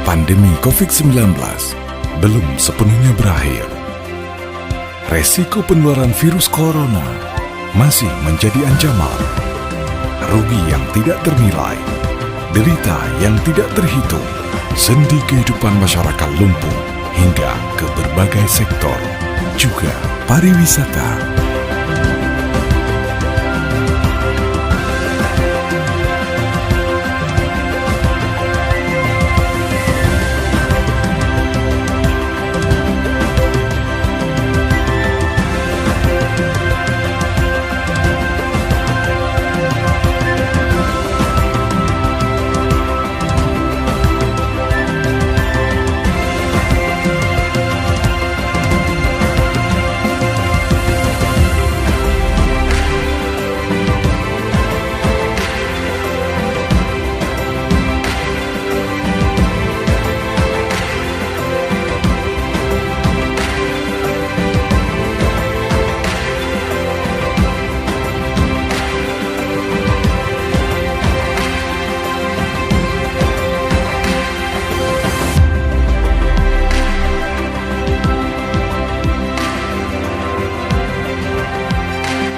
Pandemi COVID-19 belum sepenuhnya berakhir. Resiko penularan virus corona masih menjadi ancaman. Rugi yang tidak ternilai, derita yang tidak terhitung, sendi kehidupan masyarakat lumpuh hingga ke berbagai sektor, juga pariwisata.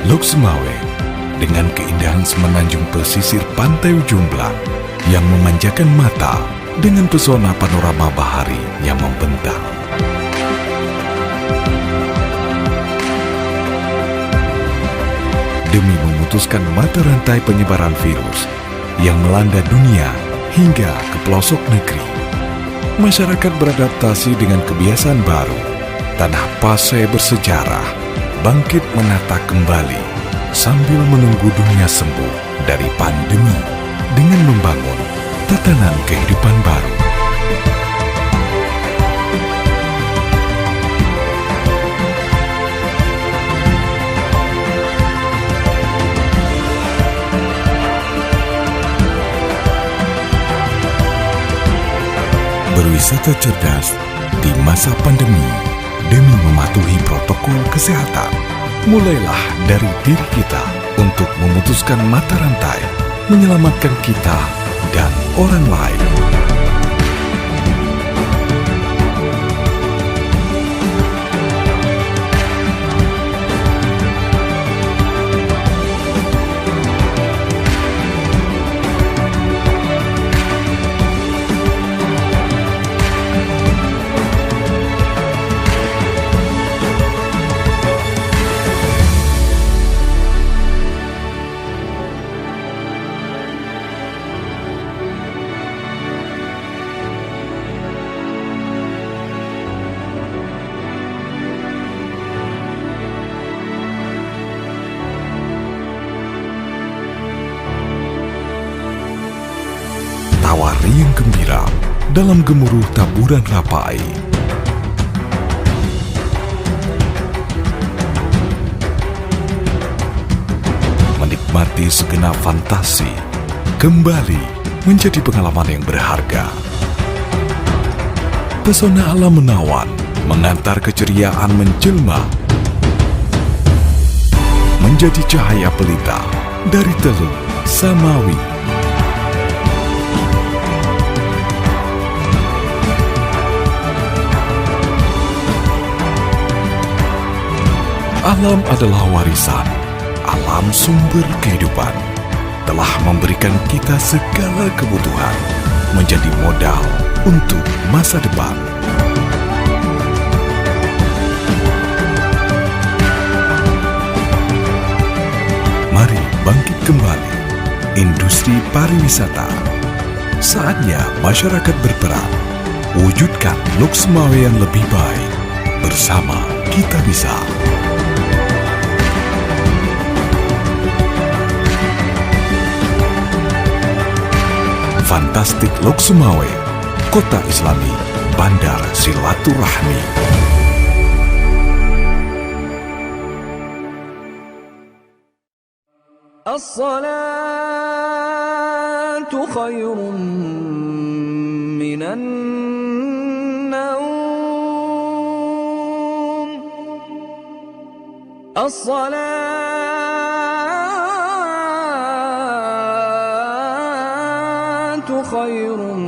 Lok Sumawe dengan keindahan semenanjung pesisir pantai Ujung Blang yang memanjakan mata dengan pesona panorama bahari yang membentang. Demi memutuskan mata rantai penyebaran virus yang melanda dunia hingga ke pelosok negeri, masyarakat beradaptasi dengan kebiasaan baru. Tanah Pasai bersejarah bangkit menata kembali sambil menunggu dunia sembuh dari pandemi dengan membangun tatanan kehidupan baru. Berwisata cerdas di masa pandemi demi mematuhi protokol kesehatan. Mulailah dari diri kita untuk memutuskan mata rantai, menyelamatkan kita dan orang lain. Tawa riang gembira dalam gemuruh taburan rapai. Menikmati segenap fantasi kembali menjadi pengalaman yang berharga. Pesona alam menawan mengantar keceriaan menjelma menjadi cahaya pelita dari Teluk Samawi. Alam adalah warisan, alam sumber kehidupan, telah memberikan kita segala kebutuhan, menjadi modal untuk masa depan. Mari bangkit kembali, industri pariwisata. Saatnya masyarakat berperan, wujudkan Lok Sumawe yang lebih baik. Bersama kita bisa. Fantastik Lok Sumawe, Kota Islami, Bandar Silaturahmi. As-salatu khairun minan naum. As-salatu khairun